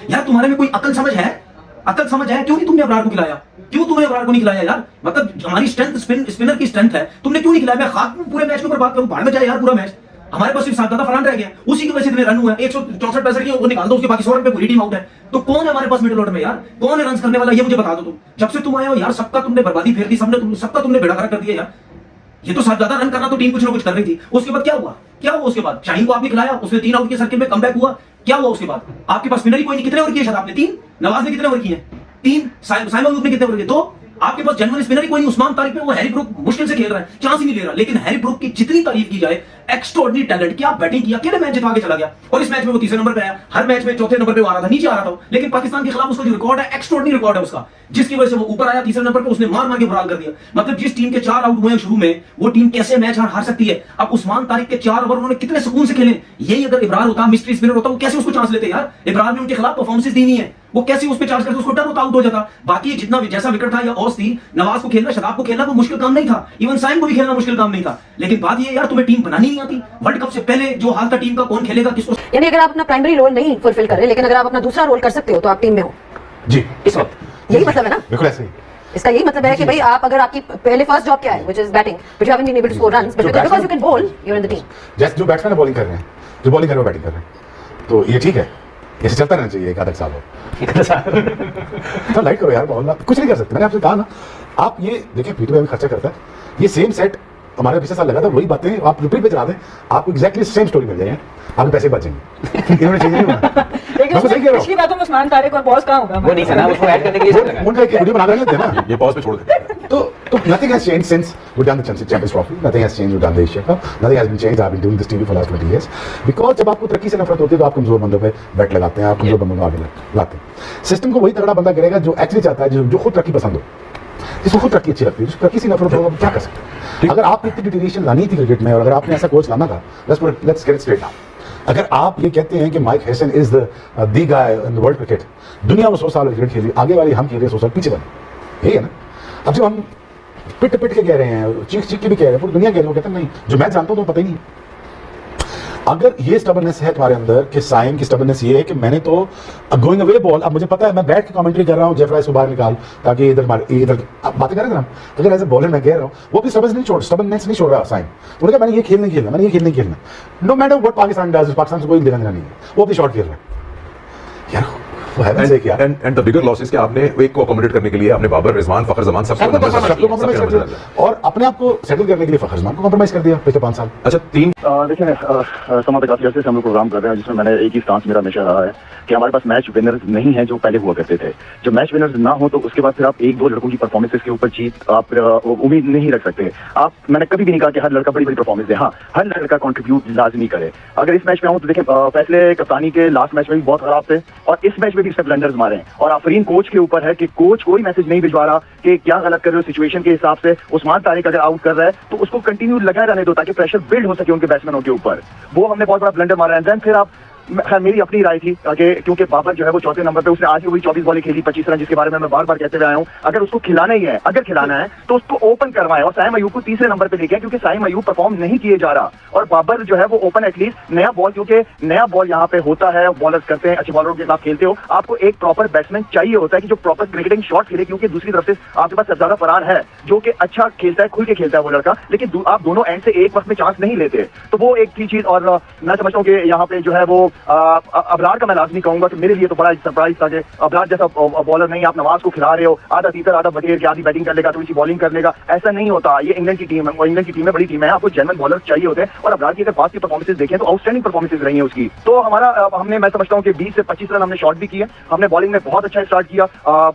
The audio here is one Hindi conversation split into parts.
यार तुम्हारे में कोई अकल समझ है? अकल समझ है? क्यों नहीं तुमने अबरार को खिलाया? क्यों तुमने अबरार को नहीं खिलाया यार? मतलब हमारी स्ट्रेंथ स्पिनर की स्ट्रेंथ है, तुमने क्यों नहीं खिलाया? मैं खाक पूरे मैच के ऊपर बात करूं, भाड़ में जाए यार पूरा मैच। हमारे पास सिर्फ 7 फरहान रह गया, उसी की वजह से इतने रन हुए। 164 की वो निकाल दो, उसके बाकी 100 रन पे पूरी टीम आउट है। तो कौन है हमारे पास मिडिल ऑर्डर में यार? कौन है रन करने वाला? ये मुझे बता दो तुम। जब से तुम आए हो यार सबका तुमने बर्बादी फेर दी, सबका तुमने बेड़ा गर्क कर दिया यार। ये तो साथ ज्यादा रन करना तो टीम कुछ ना कुछ कर रही थी। उसके बाद क्या हुआ? क्या हुआ उसके बाद? शाहीन को आपने खिलाया, उसने 3 आउट के सर्किल में कमबैक हुआ। क्या हुआ उसके बाद? आपके पास स्पिनर ही कोई नहीं। कितने ओवर किए शायद आपने? 3। नवाज ने कितने ओवर किए? 3। साइमन अयूब ने कितने ओवर किए? 2। आपके पास जनरल स्पिनर ही कोई नहीं। उस्मान तारिक पे वो हैरी ब्रूक मुश्किल से खेल रहा है, चांस ही नहीं ले रहा। लेकिन हैरी ब्रूक की जितनी तारीफ की जाए, एक्स्ट्राऑर्डिनरी टैलेंट, क्या बैटिंग किया, अकेले मैच जितवा के चला गया। और इस मैच में वो 3रे नंबर पे आया, हर मैच में 4थे नंबर पे वो आ रहा था, नीचे आ रहा था। लेकिन पाकिस्तान के खिलाफ उसका जो रिकॉर्ड है, एक्स्ट्राऑर्डिनरी रिकॉर्ड है उसका, जिसकी वजह से वो ऊपर आया 3रे नंबर पे। उसने मार मार के बुराल कर दिया। मतलब जिस टीम के 4 आउट हुए शुरू में, वो टीम कैसे मैच हार सकती है? अब उस्मान तारिक के 4 ओवर उन्होंने कितने सुकून से खेले। यही अगर इब्रार होता, मिस्ट्री स्पिनर होता, वो कैसे उसको चांस लेते यार? इब्रार ने उनके खिलाफ परफॉर्मेंस दी नहीं है, वो कैसे उस पे चार्ज करते? उसको डर होता, आउट हो जाता। बाकी जितना जैसा विकेट था या ऑस थी, नवाज को खेलना, शदाब को खेलना वो मुश्किल काम नहीं था। इवन साइम को भी खेलना मुश्किल काम नहीं था। लेकिन बात ये यार, तुम्हें टीम बनानी नहीं आती। वर्ल्ड कप से पहले जो हाल था टीम का, कौन खेलेगा किसको? यानी अगर आप अपना प्राइमरी रोल नहीं फुलफिल कर रहे, लेकिन अगर आप अपना दूसरा रोल कर सकते हो तो आप टीम में हो। जी, इस वक्त यही मतलब है ना? बिल्कुल ऐसे ही। इसका यही मतलब है कि भाई आप अगर आपकी पहले फर्स्ट जॉब क्या है, which is batting, but you haven't been able to score runs, but because you can bowl, you are in the team. जैसे जो बैट्समैन बॉलिंग कर रहे हैं, जो बॉलिंग कर रहे हैं बैटिंग कर रहे हैं, तो ये ठीक है, ऐसे चलता रहना चाहिए। एक आधा साल हो तो लाइट करो यार, बॉल कुछ नहीं कर सकते। मैंने आपसे कहा ना, आप ये देखिए पीटू में खर्चा करता है, ये सेम सेट हमारे पिछले साल लगा था, वही बातें आप रिपीट पे चला दें, आपको एग्जैक्टली सेम स्टोरी मिल जाएगी, आपके पैसे बचेंगे। इन्होंने चेंज नहीं हुआ। लेकिन पिछली बातों में उस्मान तारिक और पॉज कहां होगा? वो नहीं था ना, उसको ऐड करने के लिए उनका एक वीडियो बना रहे थे ना, ये पॉज पे छोड़ देते। तो nothing has changed since we done the Champions Trophy, nothing has changed we done the Asia Cup, nothing has been changed. I've been doing this TV for last 20 years because जब आपको तरक्की से नफरत होती है तो आप कमजोर बंदों पे बैट लगाते हैं, आप कमजोर बंदों को आगे लाते हैं। सिस्टम को वही तगड़ा बंदा करेगा जो एक्चुअली चाहता है, जो खुद तरक्की पसंद हो, जिसको खुद तरक्की अच्छी लगती है, जिसको तरक्की से नफरत होगा, क्या कर सकते हैं? अगर आपने इतनी डिटीरेशन लानी थी क्रिकेट में और अगर आपने ऐसा कोच लाना था, लेट्स गेट स्ट्रेट नाउ। अगर आप ये कहते हैं कि Mike Hesson is the guy in the world cricket, दुनिया में 100 साल क्रिकेट खेली, आगे वाली हम खेल रहे 100 साल पीछे बने, यही है ना? अब जब हम पिट के कह रहे हैं, चीख के भी कह रहे हैं, पूरी दुनिया कह रही है, कहते हैं नहीं, जो मैं जानता हूं तो पता ही नहीं। अगर ये स्टबर्नेस है तुम्हारे अंदर कि साइम की स्टबर्नेस ये है कि मैंने तो गोइंग अवे बॉल, अब मुझे पता है मैं बैठ के कमेंट्री कर रहा हूं, जेफ राइस को बाहर निकाल ताकि इधर बातें करें ना, अगर एज ए बॉलर मैं कह रहा हूं, वो भी स्टबर्नेस नहीं छोड़ रहा साइम। उन्होंने कहा मैंने ये खेल नहीं खेलना, मैंने ये खेल नहीं खेलना, no matter what Pakistan does, Pakistan से कोई लेना देना नहीं है, वो अपनी शॉट खेल रहा है यार। एंड द बिगर लॉस कि आपने एक को अकोमोडेट करने के लिए आपने बाबर, रिजवान, फखर जमान सबको कॉम्प्रोमाइज कर दिया और अपने आप को सेटल करने के लिए फखर जमान को कॉम्प्रोमाइज कर दिया पिछले 5 साल। अच्छा, 3 देखिए समाज काफी अर्से से हम लोग प्रोग्राम कर रहे हैं, जिसमें मैंने एक ही स्टांस मेरा हमेशा रहा है कि हमारे पास मैच विनर्स नहीं है जो पहले हुआ करते थे। जब मैच विनर्स ना हो तो उसके बाद फिर आप 1-2 लड़कों की परफॉर्मेंसेस के ऊपर जीत आप उम्मीद नहीं रख सकते। मैंने कभी भी नहीं कहा कि हर लड़का बड़ी बड़ी परफॉर्मेंस दे, हाँ हर लड़का कंट्रीब्यूट लाजमी करे। अगर इस मैच में आऊँ तो देखिए फैसले कप्तानी के लास्ट मैच में भी बहुत खराब थे और इस मैच में भी इसने ब्लंडर्स मारे हैं और आफरीन कोच के ऊपर है कि कोच कोई मैसेज नहीं भिजवा रहा कि क्या गलत कर रहे हो सिचुएशन के हिसाब से। उस्मान तारिक अगर आउट कर रहा है तो उसको कंटिन्यू लगाए रहने दो ताकि प्रेशर बिल्ड हो सके उनके बैट्समैनों के ऊपर। वो हमने बहुत बड़ा ब्लंडर मारा है। देन फिर आप, खैर मेरी अपनी राय थी कि क्योंकि बाबर जो है वो 4थे नंबर पे, उसने आज भी वही 24 बॉलें खेली 25 रन, जिसके बारे में मैं बार बार कहते हुए आया हूं। अगर उसको खिलाना ही है, अगर खिलाना है तो उसको ओपन करवाएं और साइम अयूब को 3रे नंबर पे लेके आए क्योंकि साइम अयूब परफॉर्म नहीं किए जा रहा और बाबर जो है वो ओपन एटलीस्ट नया बॉल, क्योंकि नया बॉल यहाँ पे होता है, बॉलर्स करते हैं, अच्छे बॉलरों के साथ खेलते हो, आपको एक प्रॉपर बैट्समैन चाहिए होता है कि जो प्रॉपर क्रिकेटिंग शॉट खेले, क्योंकि दूसरी तरफ से आपके पास सरदारा फरहान है जो कि अच्छा खेलता है, खुल के खेलता है वो लड़का, लेकिन आप दोनों एंड से एक वक्त में चांस नहीं लेते। तो वो एक थी चीज। और मैं समझता हूँ कि यहाँ पे जो है वो अबरार का मैं लाजमी कहूंगा कि मेरे लिए तो बड़ा सरप्राइज था कि अबरार जैसा बॉलर नहीं, आप नवाज को खिला रहे हो, आधा तीतर आधा बटेर के, आधी बैटिंग कर लेगा, थोड़ी सी बॉलिंग कर लेगा, ऐसा नहीं होता। ये इंग्लैंड की टीम है, वो इंग्लैंड की टीम है, बड़ी टीम है, आपको जेन्युइन बॉलर चाहिए होते हैं। और अबरार की अगर पास की परफॉर्मेंसेस देखें तो आउटस्टैंडिंग परफॉर्मेंसेस रही है उसकी। तो हमारा हमने, मैं समझता हूँ कि 20 से 25 रन हमने शॉट भी किए, हमने बॉलिंग में बहुत अच्छा स्टार्ट किया।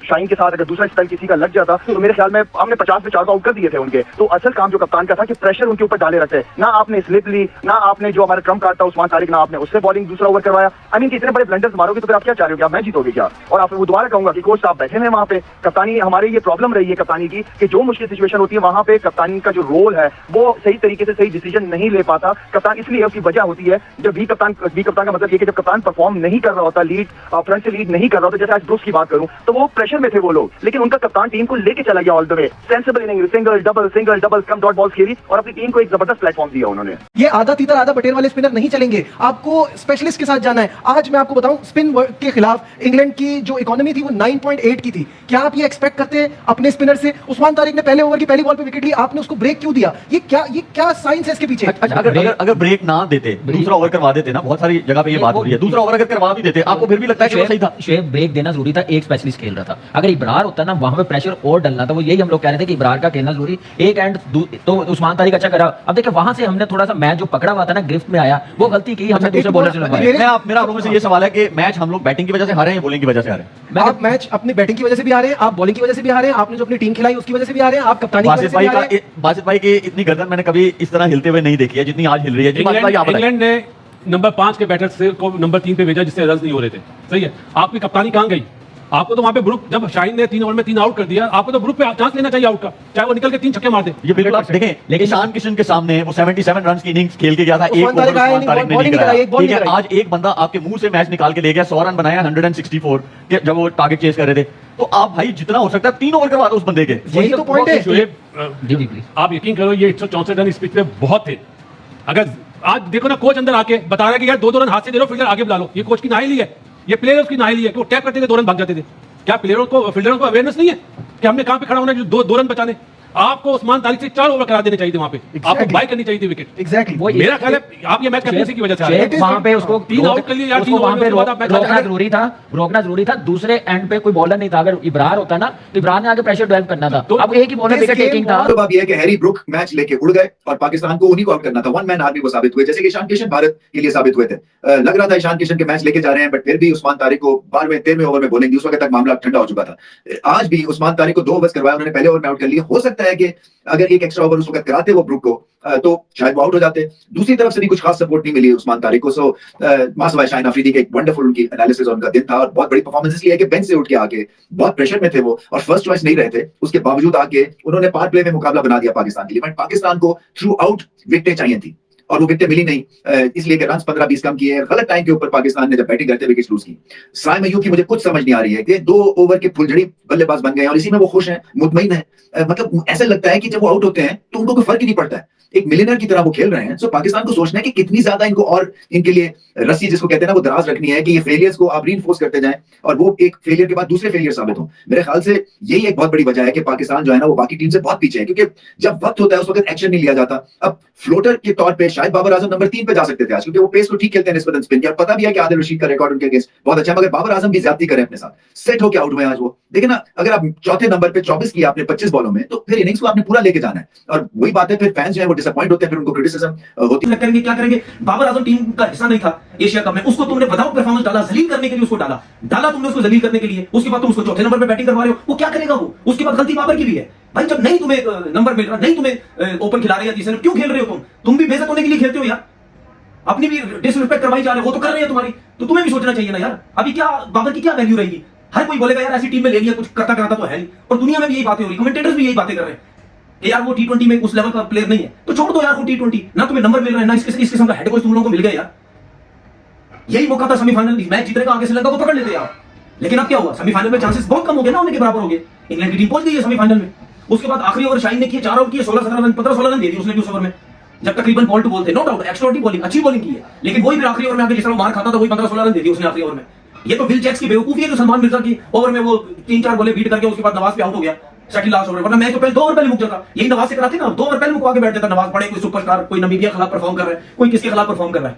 शाहीन के साथ अगर दूसरा स्पेल किसी का लग जाता तो मेरे ख्याल में हमने 50 में 4 आउट कर दिए थे उनके। तो असल काम जो कप्तान का था कि प्रेशर उनके ऊपर डाले रखते, ना आपने स्लिप ली, ना आपने जो हमारा ट्रम्प कार्ड था उस्मान तारिक, ना आपने उससे बॉलिंग दूसरा ओवर करवाया। आई मीन इतने बड़े ब्लंडर्स मारोगे तो फिर आप क्या चाह रहे हो कि आप मैच जीतोगे क्या? और आप वो दोबारा कहूंगा कि कोच साहब बैठे हैं वहां पे, कप्तानी हमारे ये प्रॉब्लम रही है कप्तानी की कि जो मुश्किल सिचुएशन होती है वहां पे कप्तानी का जो रोल है वो सही तरीके से सही डिसीजन नहीं ले पाता कप्तान। इसलिए उसकी वजह होती है जब भी कप्तान का मतलब ये कि जब कप्तान परफॉर्म नहीं कर रहा होता, लीड फ्रंट से लीड नहीं कर रहा होता, जैसे आज ब्रूक्स की बात करूं तो वो प्रेशर में थे वो लोग, लेकिन उनका कप्तान टीम को लेके चला गया all the way, sensible inning, single double come dot balls खेली और अपनी टीम को एक जबरदस्त प्लेटफॉर्म दिया उन्होंने। ये आधा तीतर आधा बटेर वाले स्पिनर नहीं चलेंगे, आपको स्पेशलिस्ट के साथ जाना है। आज मैं आपको बताऊं, स्पिन के खिलाफ इंग्लैंड की जो इकोनॉमी थी वो 9.8 की थी। क्या आप ये एक्सपेक्ट करते हैं अपने स्पिनर से? उस्मान तारिक ने पहले ओवर की पहली बॉल पे विकेट ली, आपने उसको ब्रेक क्यों दिया? ये क्या साइंस है इसके पीछे? अच्छा, अगर ब्रेक ना देते, दूसरा ओवर करवा देते ना, बहुत सारी जगह पे ये बात हो रही है, दूसरा ओवर अगर करवा भी देते, आपको फिर भी लगता है कि वो सही था? शुएब ब्रेक देना जरूरी था, एक स्पेशलिस्ट खेल रहा था। अगर इब्रार होता ना, वहां पे प्रेशर और डलना था। वो यही हम लोग कह रहे थे कि इब्रार का खेलना जरूरी, एक एंड तो उस्मान तारिक अच्छा करा। अब देखिए वहां से हमने थोड़ा सा मैच जो पकड़ा हुआ था ना, गिरफ्त में आया, वो गलती की हमने दूसरे बॉलर से लगवाई। मेरा आप लोगों से ये सवाल है कि मैच हम लोग बैटिंग की वजह से हारे हैं, बॉलिंग की वजह से हारे हैं? आप मैच अपनी बैटिंग की वजह से भी आ रहे हैं, आप बॉलिंग की वजह से भी आ रहे हैं, आपने जो अपनी टीम खिलाई उसकी वजह से भी आ रहे हैं, आप कप्तानी की वजह से भी आ रहे हैं। बासित भाई की इतनी गर्दन मैंने कभी इस तरह हिलते हुए नहीं देखी है जितनी आज हिल रही है। इंग्लैंड ने नंबर 5 के बैटर से को नंबर 3 पे भेजा जिससे रन नहीं हो रहे थे। सही है, आपकी कप्तानी कहां गई? आपको तो वहां पे ब्रुक, जब शाहीन ने 3 ओवर में 3 आउट कर दिया, आपको तो ब्रुक पे चांस लेना चाहिए आउट का, चाहे वो निकल के 3 छक्के मार दे। ये बिल्कुल आप देखें, लेकिन ईशान किशन के सामने वो 77 रन की इनिंग्स खेल के गया था, एक ओवर उस्मान तारिक ने नहीं कराया। ठीक है, आज एक बंदा आपके मुंह से मैच निकाल के ले गया, 100 रन बनाया 164 के जब वो टारगेट चेस कर रहे थे। तो आप भाई जितना हो सकता है 3 ओवर करवा दो उस बंदे के। यही तो पॉइंट है। शुएब, आप यकीन करो ये 164 रन इस पिच पे बहुत थे। अगर आज देखो ना, कोच अंदर आके बता रहा है कि यार 2-2 रन हाथ से दे लो, फील्डर आगे बुला लो। ये कोच की नाहिली है, ये प्लेयर्स की नाहिली है कि वो टैप करते थे, 2 रन भाग जाते थे। क्या प्लेयरों को, फील्डरों को अवेयरनेस नहीं है कि हमने कहां पे खड़ा होना है जो 2 रन बचाने? आपको उस्मान तारिक से 4 ओवर करा देने चाहिए थे वहां पे, आपको बाय करनी चाहिए थी विकेट। एग्जैक्टली, मेरा ख्याल है आप ये मैच कैप्टनसी की वजह से आ रहे हैं। वहां पे उसको 3 आउट के लिए यार, 3 वहां पे ओवर के बाद रोकना जरूरी था। दूसरे एंड पे कोई बॉलर नहीं था। अगर इब्रार होता ना, तो इब्रार ने आगे प्रेशर डेवलप करना था। तो अब एक ही बॉलर विकेट टेकिंग था। तो बात यह है कि हैरी ब्रुक मैच लेके उड़ गए और पाकिस्तान को उन्हीं को आउट करना था। वन मैन आर्मी वो साबित हुए, जैसे कि ईशान किशन भारत के लिए साबित हुए थे। लग रहा था ईशान किशन के मैच लेके जा रहे हैं, बट फिर भी उस्मान तारिक को 12वें-13वें ओवर में बोलेंगे, उस वक्त तक मामला ठंडा हो चुका था। आज भी उस्मान तारिक को 2 ओवर करवाया उन्होंने, पहले ओवर में आउट कर लिया। हो सकता है कि अगर एक एक्स्ट्रा ओवर उस वक्त कराते वो ब्रुक को, तो शायद वो आउट हो जाते। दूसरी तरफ से भी कुछ खास सपोर्ट नहीं मिली उस्मान तारिक को। सो मासूम शाहीन अफरीदी के एक वंडरफुल उनकी एनालिसिस और उनका दिन था, और बहुत बड़ी परफॉर्मेंस इसलिए है कि बेंच से उठ के आके बहुत प्रेशर में थे वो, और फर्स्ट चॉइस नहीं रहे थे, उसके बावजूद आके उन्होंने पावर प्ले में मुकाबला बना दिया पाकिस्तान के लिए। बट पाकिस्तान को थ्रू आउट विकेटें चाहिए थी और वो विकेटें मिली नहीं, इसलिए कि रन्स 15-20 कम किए। गलत टाइम के ऊपर पाकिस्तान ने जब बैटिंग करते विकेट लूज की। साय मयूब की मुझे कुछ समझ नहीं आ रही है कि 2 ओवर के फुलझड़ी बल्लेबाज बन गए और इसी में वो खुश हैं, मुतमईन है। मतलब ऐसा लगता है कि जब वो आउट होते हैं तो उनको कोई फर्क ही नहीं पड़ता है, एक मिलियनर की तरह वो खेल रहे हैं। सो पाकिस्तान को सोचना है कि कितनी ज्यादा इनको और इनके लिए रस्सी जिसको कहते हैं ना वो दराज रखनी है कि ये फेलियर्स को आप रीइंफोर्स करते जाएं और वो एक फेलियर के बाद दूसरे फेलियर साबित हो। मेरे ख्याल से यही एक बहुत बड़ी वजह है कि पाकिस्तान जो है ना वो बाकी टीम से बहुत पीछे है, क्योंकि जब वक्त होता है उस वक्त एक्शन नहीं लिया जाता। अब फ्लोटर के तौर पे शायद बाबर आजम नंबर 3 पे जा सकते थे आज, क्योंकि वो पेस को ठीक खेलते हैं निस्बतन स्पिन की। पता भी है कि आदिल रशीद का रिकॉर्ड उनके अगेंस्ट बहुत अच्छा है, मगर बाबर आजम भी ज्यादती करें अपने साथ, सेट होकर आउट हुए आज वो। देखिए ना, अगर आप चौथे नंबर पे 24 किया आपने 25 बॉलों में, तो फिर इनिंग्स को आपने पूरा लेके जाना है। और वही बात है, फिर फैंस जो है वो डिसअपॉइंट होते हैं, फिर उनको क्रिटिसिज्म होती है। करेंगे क्या करेंगे? बाबर आजम टीम का हिस्सा नहीं था एशिया कप में, उसको तुमने विदाउट परफॉर्मेंस डाला, जलील करने के लिए उसको डाला तुमने उसको जलील करने के लिए। उसके बाद तुम उसको चौथे नंबर पे बैटिंग करवा रहे हो, वो क्या करेगा? वो उसके बाद गलती बाबर की भी है भाई। जब नहीं तुम्हें नंबर मिल रहा, नहीं तुम्हें ओपन खिला रहे हैं तीसरे, क्यों खेल रहे हो? तुम भी बेइज्जत होने के लिए खेलते हो यार, अपनी भी डिसरिस्पेक्ट करवाई जा रहे हो। वो तो कर रहे हैं तुम्हारी, तो तुम्हें भी सोचना चाहिए ना यार। अभी क्या बाबर की क्या वैल्यू रहेगी? हर कोई बोलेगा यार ऐसी टीम में ले लिया, कुछ करता कराता तो है नहीं। और दुनिया में भी यही बातें हो रही, कमेंटेटर्स भी यही बातें कर रहे हैं कि यार वो T20 में उस लेवल का प्लेयर नहीं है, तो छोड़ दो यार वो T20। ना तुम्हें नंबर मिल रहा है, ना इस किस्म का हेड कोच तुम लोगों को मिल गया यार। यही मौका था सेमीफाइनल, मैच जीतने आगे श्रीलंका को पकड़ लेते आप। लेकिन अब क्या हुआ? सेमीफाइनल में चांसेस बहुत कम हो गए ना, होने के बराबर हो गए। इंग्लैंड की टीम पहुंच गई है सेमीफाइनल में। उसके बाद आखिरी ओवर शाहीन ने किए, 4 आउट किए, 16-17 रन, 15-16 रन दे दिए उसने 20 ओवर में, जब तकरीबन बॉल टू बॉल थे। नो डाउट एक्स्ट्राऑर्डिनरी बॉलिंग, अच्छी बॉलिंग की है, लेकिन वही फिर आखिरी ओवर में आके जिस तरह मार खाता था वही 15-16 रन दे दिए उसने आखिरी ओवर में। ये तो विल जैक्स की बेवकूफी है जो सलमान मिर्जा की ओवर में वो 3-4 बॉलें बीट करके उसके बाद नवाज पे आउट हो गया सेकंड लास्ट ओवर, वरना मैच तो पहले 2 ओवर पहले मुक जाता। यही नवाज से कराते ना, 2 ओवर पहले मुकवा के बैठ जाता नवाज। पड़े कोई सुपरस्टार, कोई नमीबिया खिलाफ परफॉर्म कर रहा है, कोई किसके खिलाफ परफॉर्म कर रहा है।